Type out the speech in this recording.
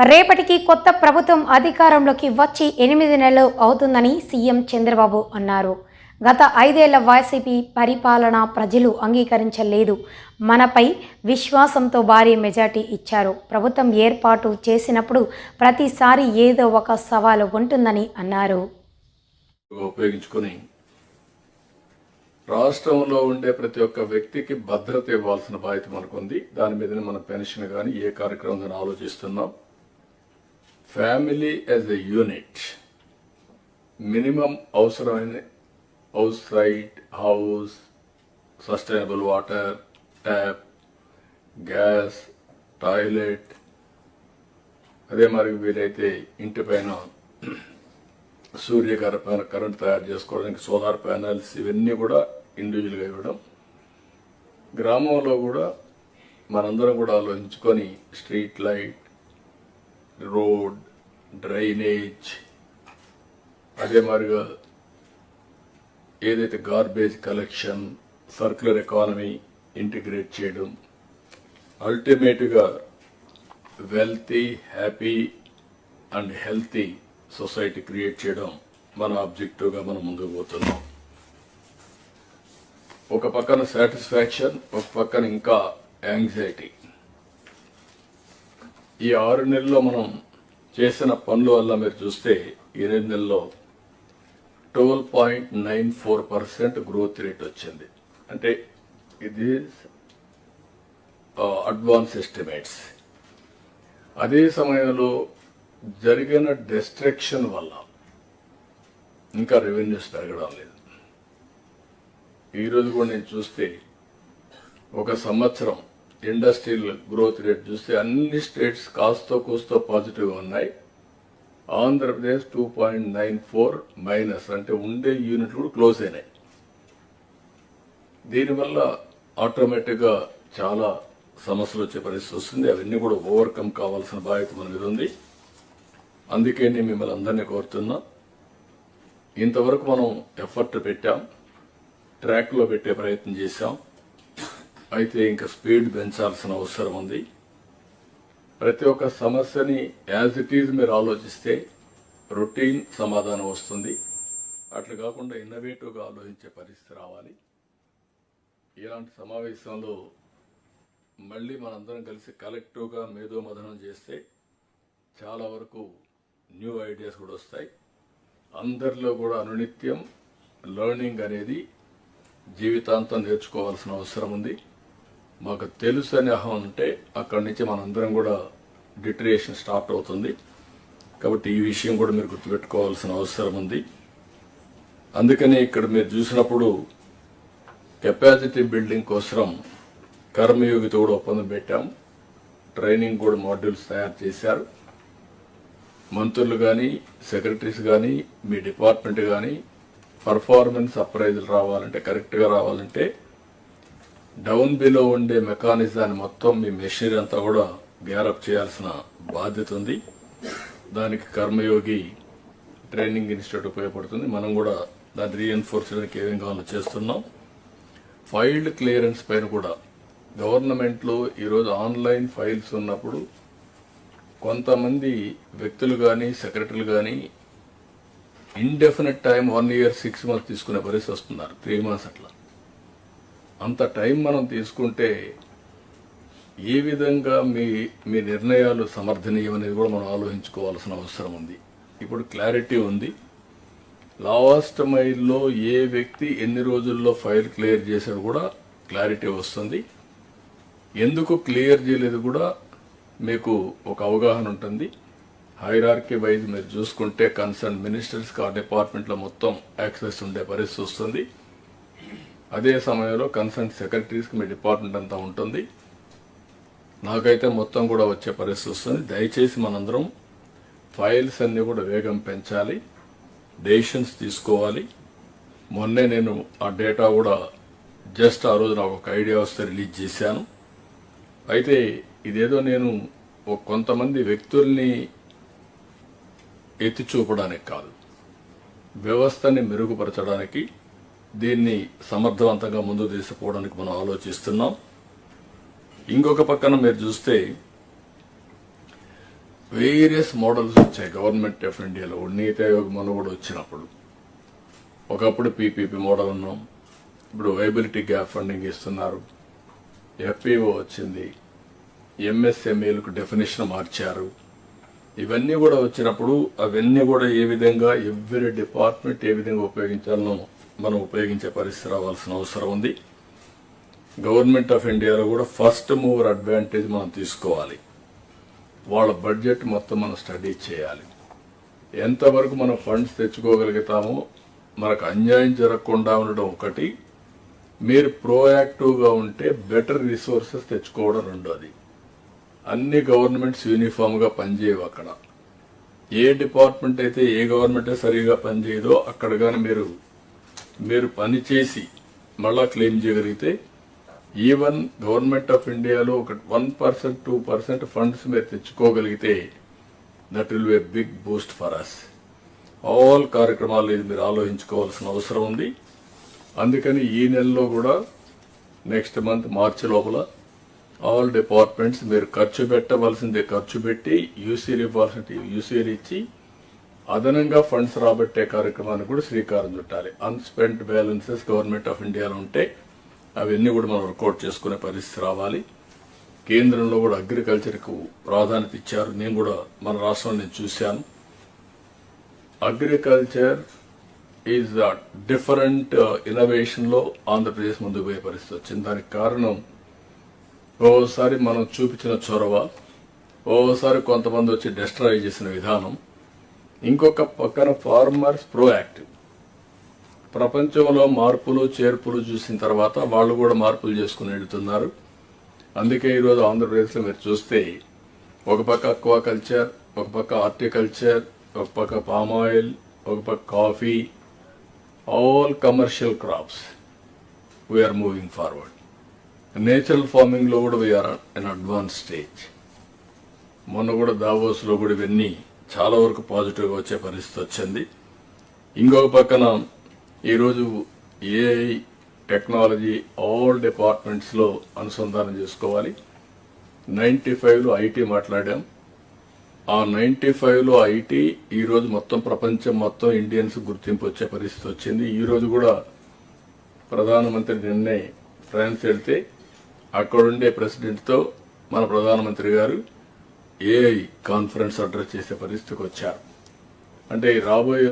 రేపటికి కొత్త ప్రభుత్వం అధికారంలోకి వచ్చి 8 నెలలు అవుతుందని సీఎం చంద్రబాబు అన్నారు. గత 5 ఏళ్ల వైసీపీ పరిపాలన ప్రజలు అంగీకరించలేదు. మనపై విశ్వాసంతో భారీ మెజార్టీ ఇచ్చారు. ప్రభుత్వం ఏర్పాటు చేసినప్పుడు ప్రతిసారి ఏదో ఒక సవాలు ఉంటుందని అన్నారు. ఉపయోగించుకొని రాష్ట్రంలో ఉండే ప్రతి ఒక్క వ్యక్తికి భద్రత ఇవ్వాల్సిన బాధ్యత మనకుంది. దాని మీదనే మన పెన్షన్ కానీ ఏ కార్యక్రమం కానీ ఆలోచిస్తున్నాం. Family as a unit minimum అవసరమైన house right, house, sustainable water, tap, gas, toilet, అదే మరి వీలైతే ఇంటి పైన కరెంట్ తయారు చేసుకోవడానికి సోలార్ ప్యానెల్స్, ఇవన్నీ కూడా ఇండివిజువల్గా ఇవ్వడం. గ్రామంలో కూడా మనందరం కూడా ఆలోచించుకొని స్ట్రీట్ లైట్, రోడ్, డ్రైనేజ్, అదే మరిగా ఏదైతే garbage collection, circular economy integrate చేయడం, అల్టిమేట్గా wealthy, happy and healthy society create చేయడం మన ఆబ్జెక్టివ్గా మనం ముందుకు పోతున్నాం. ఒక పక్కన సాటిస్ఫాక్షన్, ఒక పక్కన ఇంకా యాంగ్జైటీ. ఈ 6 నెలల్లో మనం చేసిన పనుల వల్ల మీరు చూస్తే 8 నెలల్లో 12.94% గ్రోత్ రేట్ వచ్చింది. అంటే ఇది అడ్వాన్స్ ఎస్టిమేట్స్. అదే సమయంలో జరిగిన డిస్ట్రక్షన్ వల్ల ఇంకా రెవెన్యూస్ పెరగడం లేదు. ఈరోజు కూడా నేను చూస్తే ఒక సంవత్సరం ఇండస్ట్రియల్ గ్రోత్ రేట్ చూస్తే అన్ని స్టేట్స్ కాస్తో కూస్తో పాజిటివ్గా ఉన్నాయి. ఆంధ్రప్రదేశ్ 2.94 మైనస్, అంటే ఉండే యూనిట్లు కూడా క్లోజ్ అయినాయి. దీనివల్ల ఆటోమేటిక్గా చాలా సమస్యలు వచ్చే పరిస్థితి వస్తుంది. అవన్నీ కూడా ఓవర్కమ్ కావాల్సిన బాధ్యత మన మీద ఉంది. అందుకే నేను మిమ్మల్ని అందరినీ కోరుతున్నా, ఇంతవరకు మనం ఎఫర్ట్ పెట్టాం, ట్రాక్లో పెట్టే ప్రయత్నం చేశాం. అయితే ఇంకా స్పీడ్ పెంచాల్సిన అవసరం ఉంది. ప్రతి ఒక్క సమస్యని యాజ్ ఇట్ ఈజ్ మీరు ఆలోచిస్తే రొటీన్ సమాధానం వస్తుంది. అట్లా కాకుండా ఇన్నోవేటివ్గా ఆలోచించే పరిస్థితి రావాలి. ఇలాంటి సమావేశంలో మళ్ళీ మనందరం కలిసి కలెక్టివ్గా మేధోమథనం చేస్తే చాలా వరకు న్యూ ఐడియాస్ కూడా వస్తాయి. అందరిలో కూడా అనునిత్యం లెర్నింగ్ అనేది జీవితాంతం నేర్చుకోవాల్సిన అవసరం ఉంది. మాకు తెలుసు అని అహం ఉంటే అక్కడి నుంచి మనందరం కూడా డిటరేషన్ స్టార్ట్ అవుతుంది. కాబట్టి ఈ విషయం కూడా మీరు గుర్తుపెట్టుకోవాల్సిన అవసరం ఉంది. అందుకని ఇక్కడ మీరు చూసినప్పుడు కెపాసిటీ బిల్డింగ్ కోసం కర్మయోగితో కూడా ఒప్పందం పెట్టాం. ట్రైనింగ్ కూడా మాడ్యూల్స్ తయారు చేశారు. మంత్రులు కానీ, సెక్రటరీస్ కానీ, మీ డిపార్ట్మెంట్ కానీ పర్ఫార్మెన్స్ అప్రైజల్ రావాలంటే, కరెక్ట్గా రావాలంటే డౌన్ బిలో ఉండే మెకానిజాన్ని మొత్తం మీ మెషినరీ అంతా కూడా గ్యారప్ చేయాల్సిన బాధ్యత ఉంది. దానికి కర్మయోగి ట్రైనింగ్ ఇన్స్టిట్యూట్ ఉపయోగపడుతుంది. మనం కూడా దాన్ని రీఎన్ఫోర్స్ చేయడానికి ఏమేం కావాలో చేస్తున్నాం. ఫైల్డ్ క్లియరెన్స్ పైన కూడా గవర్నమెంట్లో ఈరోజు ఆన్లైన్ ఫైల్స్ ఉన్నప్పుడు కొంతమంది వ్యక్తులు కానీ, సెక్రటరీలు కానీ ఇండెఫినెట్ టైం 1 year 6 months తీసుకునే పరిస్థితి వస్తున్నారు. 3 months అట్లా. అంత టైం మనం తీసుకుంటే ఏ విధంగా మీ నిర్ణయాలు సమర్థనీయం అనేది కూడా మనం ఆలోచించుకోవాల్సిన అవసరం ఉంది. ఇప్పుడు క్లారిటీ ఉంది. లాస్ట్ మైల్లో ఏ వ్యక్తి ఎన్ని రోజుల్లో ఫైల్ క్లియర్ చేశాడు కూడా క్లారిటీ వస్తుంది. ఎందుకు క్లియర్ చేయలేదు కూడా మీకు ఒక అవగాహన ఉంటుంది. హైరార్కీ వైజ్ మీరు చూసుకుంటే కన్సర్న్ మినిస్టర్స్కి ఆ డిపార్ట్మెంట్లో మొత్తం యాక్సెస్ ఉండే పరిస్థితి వస్తుంది. అదే సమయంలో కన్సర్న్ సెక్రటరీస్కి మీ డిపార్ట్మెంట్ అంతా ఉంటుంది. నాకైతే మొత్తం కూడా వచ్చే పరిస్థితి వస్తుంది. దయచేసి మనందరం ఫైల్స్ అన్నీ కూడా వేగం పెంచాలి, డెసిషన్స్ తీసుకోవాలి. మొన్నే నేను ఆ డేటా కూడా జస్ట్ ఆ రోజు నాకు ఒక ఐడియా వస్తే రిలీజ్ చేశాను. అయితే ఇదేదో నేను కొంతమంది వ్యక్తుల్ని ఎత్తి చూపడానికి కాదు, వ్యవస్థని మెరుగుపరచడానికి, దీన్ని సమర్థవంతంగా ముందుకు తీసుకుపోవడానికి మనం ఆలోచిస్తున్నాం. ఇంకొక పక్కన మీరు చూస్తే వేరియస్ మోడల్స్ వచ్చాయి గవర్నమెంట్ ఆఫ్ ఇండియాలో. నీతి ఆయోగ్ మనం కూడా వచ్చినప్పుడు ఒకప్పుడు పీపీపీ మోడల్ ఉన్నాం, ఇప్పుడు వైబిలిటీ గ్యాప్ ఫండింగ్ ఇస్తున్నారు, ఎఫ్పిఓ వచ్చింది, ఎంఎస్ఎంఈలకు డెఫినేషన్ మార్చారు. ఇవన్నీ కూడా వచ్చినప్పుడు అవన్నీ కూడా ఏ విధంగా ఎవ్రీ డిపార్ట్మెంట్ ఏ విధంగా ఉపయోగించాలనో మనం ఉపయోగించే పరిస్థితి రావాల్సిన అవసరం ఉంది. గవర్నమెంట్ ఆఫ్ ఇండియాలో కూడా ఫస్ట్ మూవర్ అడ్వాంటేజ్ మనం తీసుకోవాలి. వాళ్ళ బడ్జెట్ మొత్తం మనం స్టడీ చేయాలి. ఎంతవరకు మనం ఫండ్స్ తెచ్చుకోగలుగుతామో, మనకు అన్యాయం జరగకుండా ఉండడం ఒకటి, మీరు ప్రోయాక్టివ్గా ఉంటే బెటర్ రిసోర్సెస్ తెచ్చుకోవడం రెండోది. అన్ని గవర్నమెంట్స్ యూనిఫామ్గా పనిచేయవు. అక్కడ ఏ డిపార్ట్మెంట్ అయితే ఏ గవర్నమెంట్ సరిగా పనిచేయదో అక్కడ కానీ మీరు పనిచేసి మళ్ళా క్లెయిమ్ చేయగలిగితే, ఈవెన్ గవర్నమెంట్ ఆఫ్ ఇండియాలో ఒక 1% 2% ఫండ్స్ మీరు తెచ్చుకోగలిగితే that will be a big boost for us. All కార్యక్రమాలు ఇది మీరు ఆలోచించుకోవాల్సిన అవసరం ఉంది. అందుకని ఈ నెలలో కూడా నెక్స్ట్ మంత్ మార్చి లోపల ఆల్ డిపార్ట్మెంట్స్ మీరు ఖర్చు పెట్టవలసిందే ఖర్చు పెట్టి, యూసీలు ఇవ్వాల్సింది యూసీలు ఇచ్చి, అదనంగా ఫండ్స్ రాబట్టే కార్యక్రమానికి కూడా శ్రీకారం చుట్టాలి. అన్స్పెంట్ బ్యాలెన్సెస్ గవర్నమెంట్ ఆఫ్ ఇండియాలో ఉంటే అవన్నీ కూడా మనం వర్కౌట్ చేసుకునే పరిస్థితి రావాలి. కేంద్రంలో కూడా అగ్రికల్చర్కు ప్రాధాన్యత ఇచ్చారు. నేను కూడా మన రాష్ట్రంలో నేను చూశాను. అగ్రికల్చర్ ఈజ్ డిఫరెంట్ ఇన్నోవేషన్లో ఆంధ్రప్రదేశ్ ముందుకు పోయే పరిస్థితి వచ్చింది. దానికి కారణం ఓసారి మనం చూపించిన చొరవ, ఓసారి కొంతమంది వచ్చి డిస్ట్రాయ్ చేసిన విధానం, ఇంకొక పక్కన ఫార్మర్స్ ప్రోయాక్టివ్. ప్రపంచంలో మార్పులు చేర్పులు చూసిన తర్వాత వాళ్ళు కూడా మార్పులు చేసుకుని వెళ్తున్నారు. అందుకే ఈరోజు ఆంధ్రప్రదేశ్లో మీరు చూస్తే ఒక పక్క అక్వా కల్చర్, ఒక పక్క హార్టికల్చర్, ఒక పక్క పామ్ ఆయిల్, ఒక పక్క coffee, all commercial crops we are moving forward. Natural farming లో కూడా వీఆర్ ఇన్ అడ్వాన్స్ స్టేజ్. మొన్న కూడా దావోస్ లో కూడా ఇవన్నీ చాలా వరకు పాజిటివ్ గా వచ్చే పరిస్థితి వచ్చింది. ఇంకొక పక్కన ఈరోజు ఏఐ టెక్నాలజీ ఆల్ డిపార్ట్మెంట్స్ లో అనుసంధానం చేసుకోవాలి. 95లో ఐటీ మాట్లాడాం. ఆ 95లో ఐటీ ఈరోజు మొత్తం ప్రపంచం మొత్తం ఇండియన్స్ గుర్తింపు వచ్చే పరిస్థితి వచ్చింది. ఈరోజు కూడా ప్రధానమంత్రి నిన్నే ఫ్రాన్స్ వెళ్తే అక్కడుండే ప్రెసిడెంట్తో మన ప్రధానమంత్రి గారు ఏఐ కాన్ఫరెన్స్ అడ్రస్ చేసే పరిస్థితికి వచ్చారు. అంటే రాబోయే